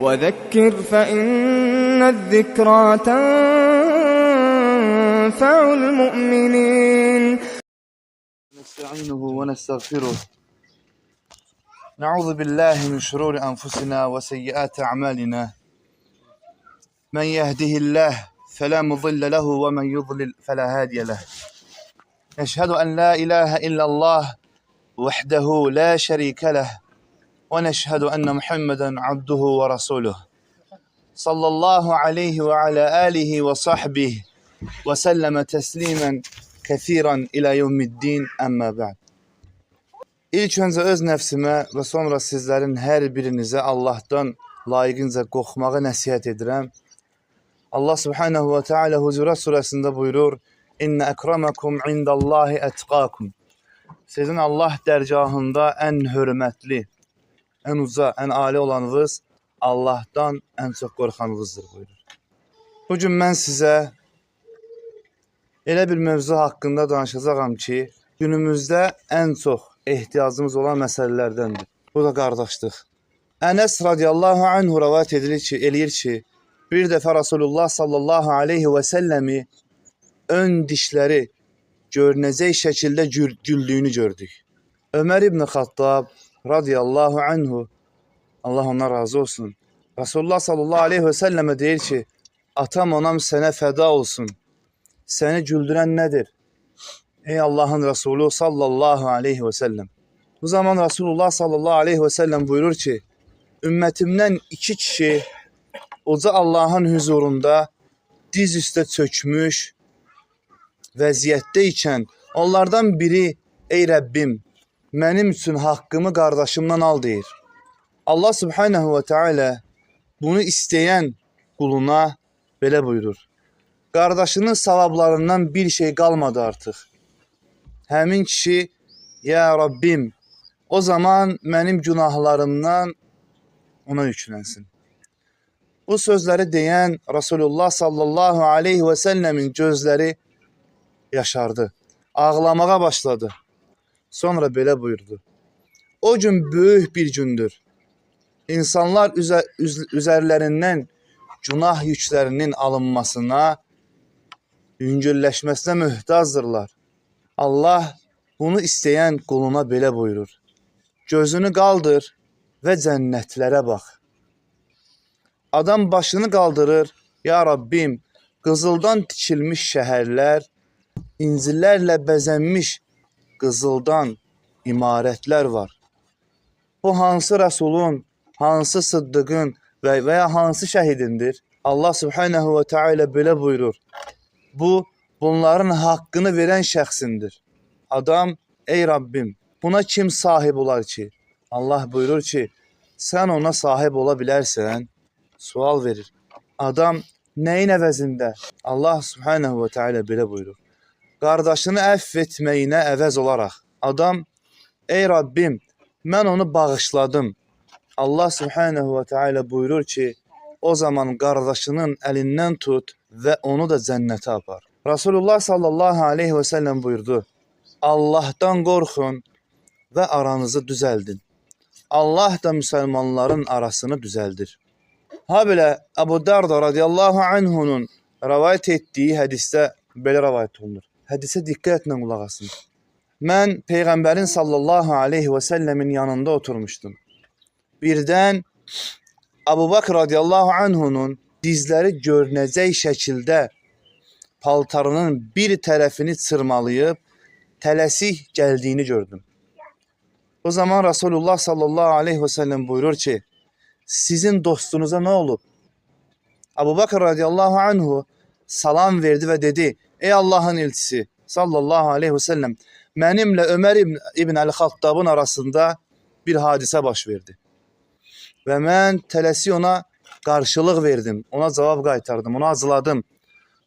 وذكر فإن الذكرى تنفع المؤمنين. نستعينه ونستغفره، نعوذ بالله من شرور أنفسنا وسيئات أعمالنا، من يهده الله فلا مضل له ومن يضلل فلا هادي له. نشهد أن لا إله إلا الله وحده لا شريك له، ونشهد أن محمدا عبده ورسوله صلى الله عليه وعلى آله وصحبه وسلم تسlimen kesiren ila yevmiddin, amma ba'd. İlk öncə öz nəfsimə və sonra sizlərin hər birinizə Allahdan layiqincə qorxmağı nəsihət edirəm. Allah subhanahu və teala Hucurat surəsində buyurur: İnne ekramakum indallahi etqakum. Sizin Allah dərgahında ən hörmətli, ən uca, ən ali olanınız Allahdan ən çox qorxanınızdır buyurur. Bugün mən sizə elə bir mövzu haqqında danışacağam ki, günümüzdə ən çox ehtiyacımız olan məsələlərdəndir. Bu da qardaşlıq. Ənəs radiyallahu anhu rəvayət eləyir ki, bir dəfə Rasulullah sallallahu aleyhi və səlləmi ön dişləri görünəcək şəkildə güldüyünü gördük. Ömər ibn Xattab radiyallahu anhu, Allah ondan razı olsun, Rasulullah sallallahu aleyhi və səlləmə deyir ki, atam anam sənə fəda olsun. Səni güldürən nədir? Ey Allahın Resulü sallallahu aleyhi və səlləm. Bu zaman Rasulullah sallallahu aleyhi və səlləm buyurur ki, ümmətimdən iki kişi uca Allahın huzurunda diz üstə çökmüş vəziyyətdə ikən onlardan biri, ey Rəbbim, mənim üçün haqqımı qardaşımdan al deyir. Allah subhanahu və teala bunu istəyən quluna belə buyurur: qardaşının savablarından bir şey qalmadı artıq. Həmin kişi, ya Rabbim, o zaman mənim günahlarımdan ona yüklənsin. Bu sözləri deyən Rasulullah sallallahu aleyhi və səlləmin gözləri yaşardı. Ağlamağa başladı. Sonra belə buyurdu: o gün böyük bir gündür. İnsanlar üzərlərindən günah yüklərinin alınmasına, yüngülləşməsinə möhtazdırlar. Allah bunu istəyən quluna belə buyurur: gözünü qaldır və cənnətlərə bax. Adam başını qaldırır: ya Rabbim, qızıldan tikilmiş şəhərlər, incillərlə bəzənmiş qızıldan imarətlər var. Bu hansı Rəsulun, hansı Sıddıqın və ya hansı şəhidindir? Allah subhanahu və teala belə buyurur: bunların haqqını verən şəxsindir. Adam, ey Rabbim, buna kim sahib olar ki? Allah buyurur ki, sən ona sahib ola bilərsən. Sual verir: adam nəyin əvəzində? Allah subhanahu və teala belə buyurur: qardaşını əfv etməyinə əvəz olaraq. Adam, ey Rabbim, mən onu bağışladım. Allah subhanahu və teala buyurur ki, o zaman qardaşının əlindən tut və onu da cənnətə apar. Rasulullah sallallahu aleyhi və səlləm buyurdu: Allahdan qorxun və aranızı düzəldin. Allah da müsəlmanların arasını düzəldir. Ha belə Əbu Darda radiyallahu anhunun rəvayət etdiyi hədisdə belə rəvayət olunur. Hədisə diqqətlə qulaq asın. Mən Peyğəmbərin sallallahu aleyhi və səlləmin yanında oturmuşdum. Birdən Əbu Bakr radiyallahu anhunun dizləri görünəcək şəkildə paltarının bir tərəfini çırmalayıb tələsik gəldiyini gördüm. O zaman Rasulullah sallallahu aleyhi və səlləm buyurur ki, sizin dostunuza nə olub? Əbu Bakr radiyallahu anhu salam verdi və dedi: ey Allahın elçisi sallallahu aleyhi və səlləm, mənimlə Ömər ibn Əl-Xattabın arasında bir hadisə baş verdi. Və mən tələsik ona qarşılıq verdim, ona cavab qaytardım, ona acıladım.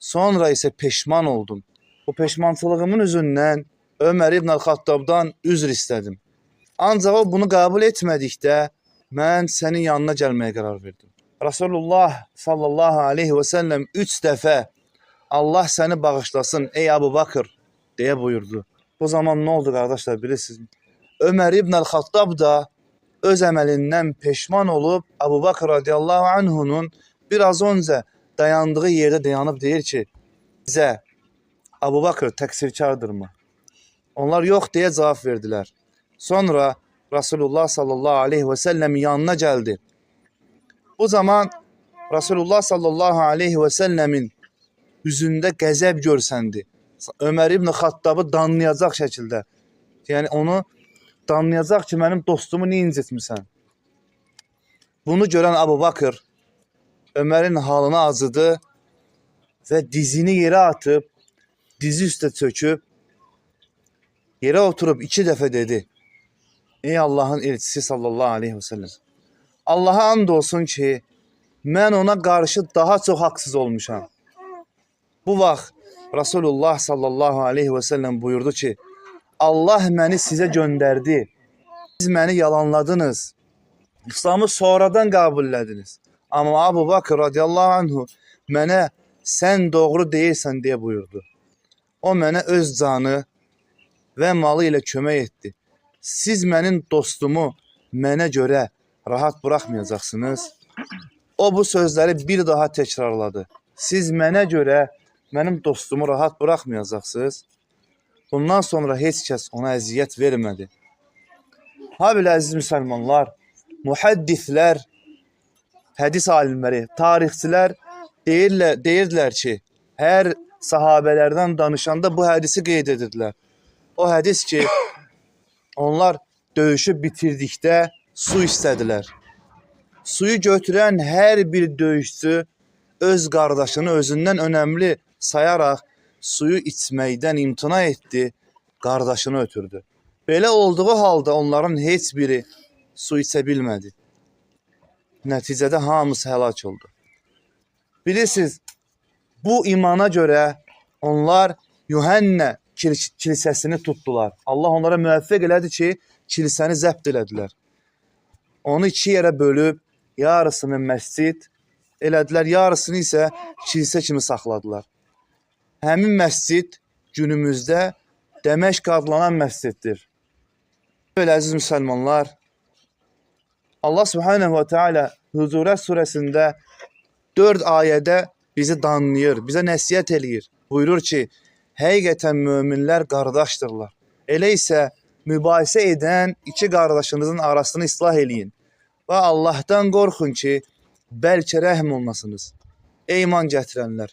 Sonra isə peşman oldum. Bu peşmançılığımın üzündən Ömər ibn Əl-Xattabdan üzr istədim. Ancaq o bunu qəbul etmədikdə mən sənin yanına gəlməyə qərar verdim. Rasulullah sallallahu aleyhi və səlləm 3 dəfə Allah səni bağışlasın ey Əbu Bakır deyə buyurdu. O zaman nə oldu qardaşlar bilirsiniz? Ömər ibn Əl-Xattab da öz əməlindən peşman olub Əbu Bakr radiyallahu anhunun biraz önce dayandığı yerde dayanıp deyir ki, bizə Əbu Bakr təqsirkardırmı? Onlar yox deyə cavab verdilər. Sonra Resulullah sallallahu aleyhi ve sellemin yanına geldi. Bu zaman Resulullah sallallahu aleyhi ve sellemin yüzündə qəzəb görsəndi. Ömər ibn Xattabı danlayacaq şəkildə. Yəni onu danlayacaq ki, mənim dostumu niyə incitmirsən? Bunu görən Əbu Bakır Ömərin halına acıdı və dizini yerə atıb, dizi üstə çöküb, yerə oturub 2 dəfə dedi. Ey Allah'ın elçisi sallallahu aleyhi ve sellem. Allah'a and olsun ki, mən ona qarşı daha çox haqsız olmuşam. Bu vaxt Resulullah sallallahu aleyhi ve sellem buyurdu ki, Allah məni sizə göndərdi. Siz məni yalanladınız. İslamı sonradan qəbullədiniz. Amma Əbu Bakr radiyallahu anhu mənə sən doğru deyirsən deyə buyurdu. O mənə öz canı və malı ilə kömək etdi. Siz mənim dostumu mənə görə rahat bırakmayacaqsınız. O bu sözləri bir daha təkrarladı. Siz mənə görə mənim dostumu rahat bırakmayacaqsınız. Bundan sonra heç kəs ona əziyyət vermədi. Habilə əziz müsəlmanlar, mühəddislər, hədis alimləri, tarixçilər deyirdilər ki, hər sahabələrdən danışanda bu hədisi qeyd edirlər. O hədis ki, onlar döyüşü bitirdikdə su istədilər. Suyu götürən hər bir döyüşçü öz qardaşını özündən önəmli sayaraq suyu içməkdən imtina etdi, qardaşını ötürdü. Belə olduğu halda onların heç biri su içə bilmədi. Nəticədə hamısı həlak oldu. Bilirsiniz, bu imana görə onlar Yuhannə kilisəsini tutdular. Allah onlara müvəffəq elədi ki, kilisəni zəbt elədilər. Onu 2 yerə bölüb, yarısını məscid elədilər, yarısını isə kilisə kimi saxladılar. Həmin məscid günümüzdə Dəməşq adlanan məsciddir. Belə əziz müsəlmanlar, Allah subhanehu ve teala Hucurat surəsində 4 ayədə bizi danlayır, bizə nəsiyyət eləyir. Buyurur ki, həqiqətən möminlər qardaşdırlar. Elə isə mübahisə edən 2 qardaşınızın arasını islah eləyin. Və Allahdan qorxun ki, bəlkə rəhm olunasınız. Ey iman gətirənlər,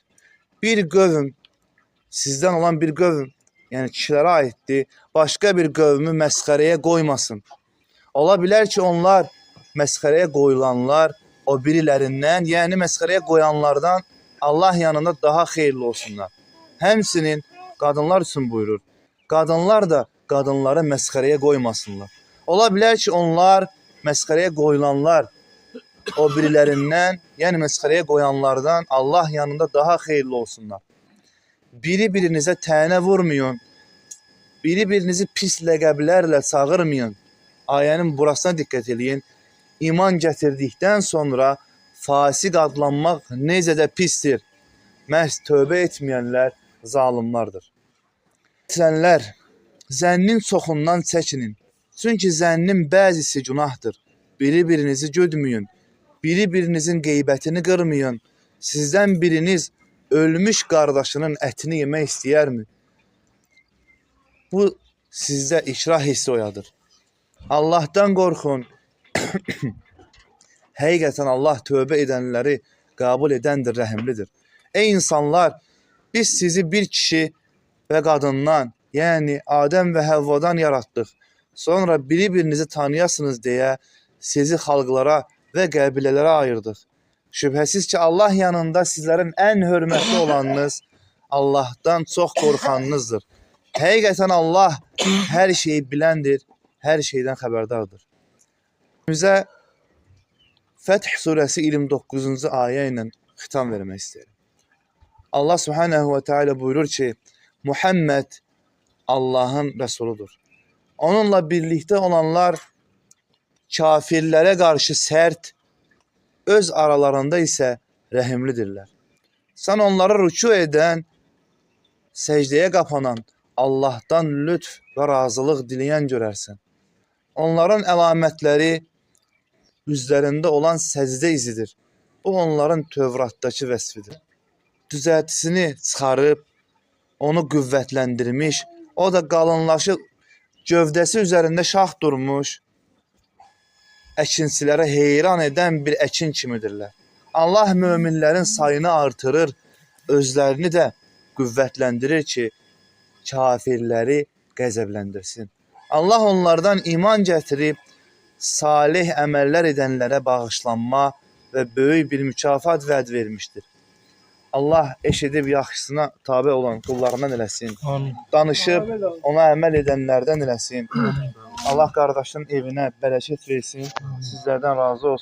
bir qövm, sizdən olan bir qövm, yəni kişilərə aiddir, başqa bir qövmü məsxərəyə qoymasın. Ola bilər ki, onlar məsxərəyə qoyulanlar o birilərindən, yəni məsxərəyə qoyanlardan Allah yanında daha xeyirli olsunlar. Həmsinin qadınlar üçün buyurur. Qadınlar da qadınları məsxərəyə qoymasınlar. Ola bilər ki, onlar məsxərəyə qoyulanlar o birilərindən, yəni məsxərəyə qoyanlardan Allah yanında daha xeyirli olsunlar. Biri-birinizə tənə vurmayın, biri-birinizi pis ləqəblərlə çağırmayın. Ayənin burasına diqqət eləyin. İman gətirdikdən sonra fasiq adlanmaq necə də pisdir. Məhz tövbə etməyənlər zalimlardır. Sənlər, zənnin çoxundan çəkinin. Çünki zənnin bəzisi günahdır. Biri-birinizi güdməyin. Biri-birinizin qeybətini qırmayın. Sizdən biriniz ölmüş qardaşının ətini yemək istəyərmi? Bu sizdə ikrah hissi oyadır. Allahdan qorxun. Həqiqətən Allah tövbə edənləri qəbul edəndir, rəhimlidir. Ey insanlar, biz sizi bir kişi və qadından, yəni Adəm və Həvvadan yaratdıq. Sonra biri-birinizi tanıyasınız deyə sizi xalqlara və qəbilələrə ayırdıq. Şübhəsiz ki, Allah yanında sizlərin ən hörmətli olanınız Allahdan çox qorxanınızdır. Həqiqətən Allah hər şeyi biləndir, hər şeydən xəbərdardır. Bizə Fəth surəsi 29-cu ayə ilə xitam vermək istəyirəm. Allah subhanehu ve teala buyurur ki, Muhammed Allah'ın Resuludur. Onunla birlikte olanlar kafirlərə qarşı sərt, öz aralarında isə rəhimlidirlər. Sən onları rüku edən, səcdəyə qapanan, Allah'tan lütf və razılıq diləyən görərsən. Onların əlamətləri üzlərində olan səcdə izidir. Bu onların Tövratdakı vəsfidir. Düzəltisini çıxarıb, onu qüvvətləndirmiş, o da qalınlaşıb, gövdəsi üzərində şax durmuş, əkinçilərə heyran edən bir əkin kimidirlər. Allah möminlərin sayını artırır, özlərini də qüvvətləndirir ki, kafirləri qəzəbləndirsin. Allah onlardan iman gətirib, salih əməllər edənlərə bağışlanma və böyük bir mükafat vəd vermişdir. Allah eşidib yaxşısına tabe olan qullarından eləsin. Amin. Danışıb ona əməl edənlərdən eləsin. Allah qardaşın evinə bərəkət versin. Sizlərdən razı olsun.